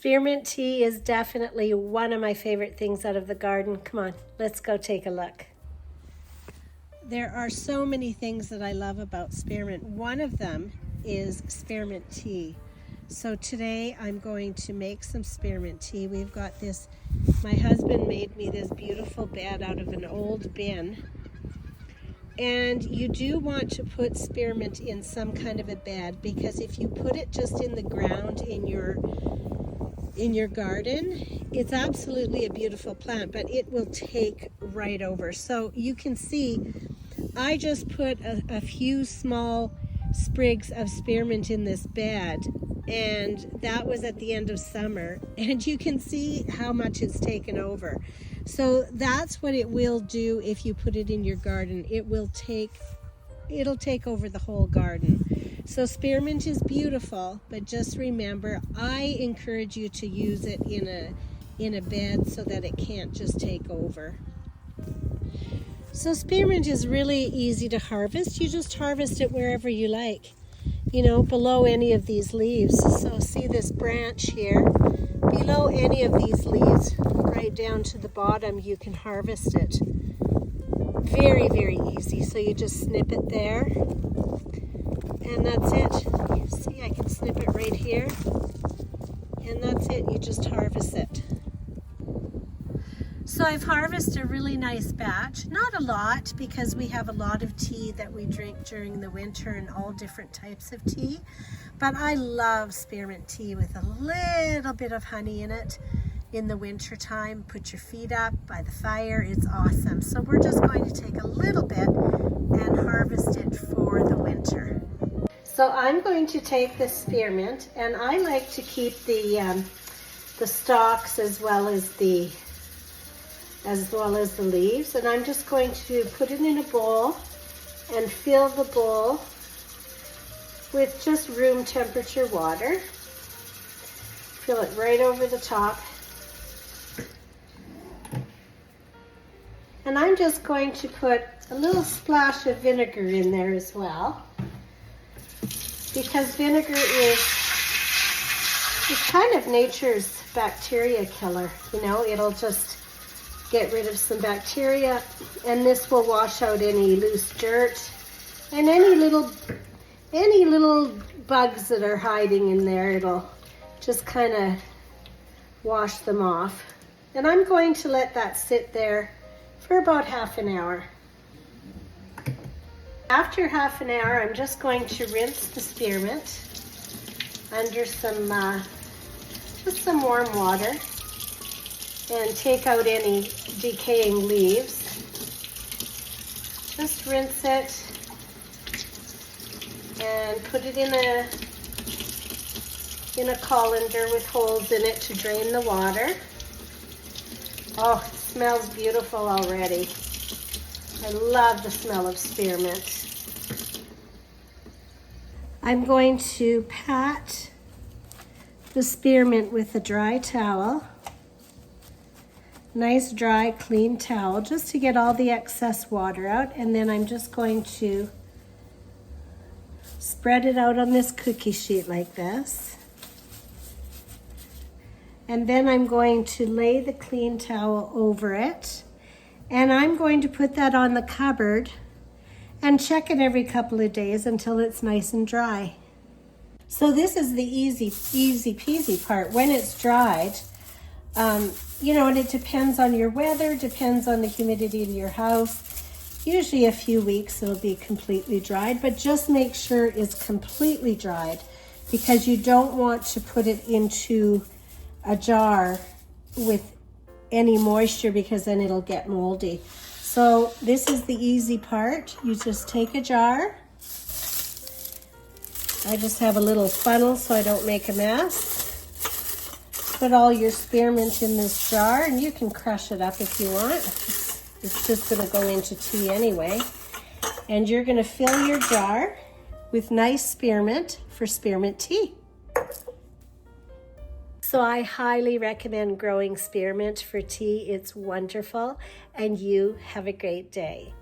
Spearmint tea is definitely one of my favorite things out of the garden. Come on, let's go take a look. There are so many things that I love about spearmint. One of them is spearmint tea. So today I'm going to make some spearmint tea. We've got this, my husband made me this beautiful bed out of an old bin. And you do want to put spearmint in some kind of a bed, because if you put it just in the ground in your garden, it's absolutely a beautiful plant, but it will take right over. So you can see I just put a few small sprigs of spearmint in this bed, and that was at the end of summer, and you can see how much it's taken over. So that's what it will do if you put it in your garden. It'll take over the whole garden. So spearmint is beautiful, but just remember, I encourage you to use it in a bed so that it can't just take over. So spearmint is really easy to harvest. You just harvest it wherever you like, below any of these leaves. So see this branch here? Below any of these leaves, right down to the bottom, you can harvest it. Very, very easy. So you just snip it there, and that's it. You see, I can snip it right here, and that's it. You just harvest it. So I've harvested a really nice batch. Not a lot, because we have a lot of tea that we drink during the winter, and all different types of tea. But I love spearmint tea with a little bit of honey in it in the winter time. Put your feet up by the fire. It's awesome. So we're just going to take a little bit and harvest it for the winter. So I'm going to take the spearmint, and I like to keep the stalks as well as the leaves, and I'm just going to put it in a bowl and fill the bowl with just room temperature water. Fill it right over the top. And I'm just going to put a little splash of vinegar in there as well, because vinegar is kind of nature's bacteria killer. It'll just get rid of some bacteria, and this will wash out any loose dirt and any little bugs that are hiding in there. It'll just kind of wash them off. And I'm going to let that sit there for about half an hour. After half an hour, I'm just going to rinse the spearmint under some warm water and take out any decaying leaves. Just rinse it and put it in a colander with holes in it to drain the water. Oh, it smells beautiful already. I love the smell of spearmint. I'm going to pat the spearmint with a dry towel. Nice dry clean towel, just to get all the excess water out, and then I'm just going to spread it out on this cookie sheet like this, and then I'm going to lay the clean towel over it, and I'm going to put that on the cupboard and check it every couple of days until it's nice and dry. So this is the easy peasy part. When it's dried, and it depends on your weather, depends on the humidity of your house. Usually a few weeks it'll be completely dried, but just make sure it's completely dried, because you don't want to put it into a jar with any moisture, because then it'll get moldy. So this is the easy part. You just take a jar. I just have a little funnel so I don't make a mess. Put all your spearmint in this jar, and you can crush it up if you want. It's just going to go into tea anyway. And you're going to fill your jar with nice spearmint for spearmint tea. So I highly recommend growing spearmint for tea. It's wonderful, and you have a great day.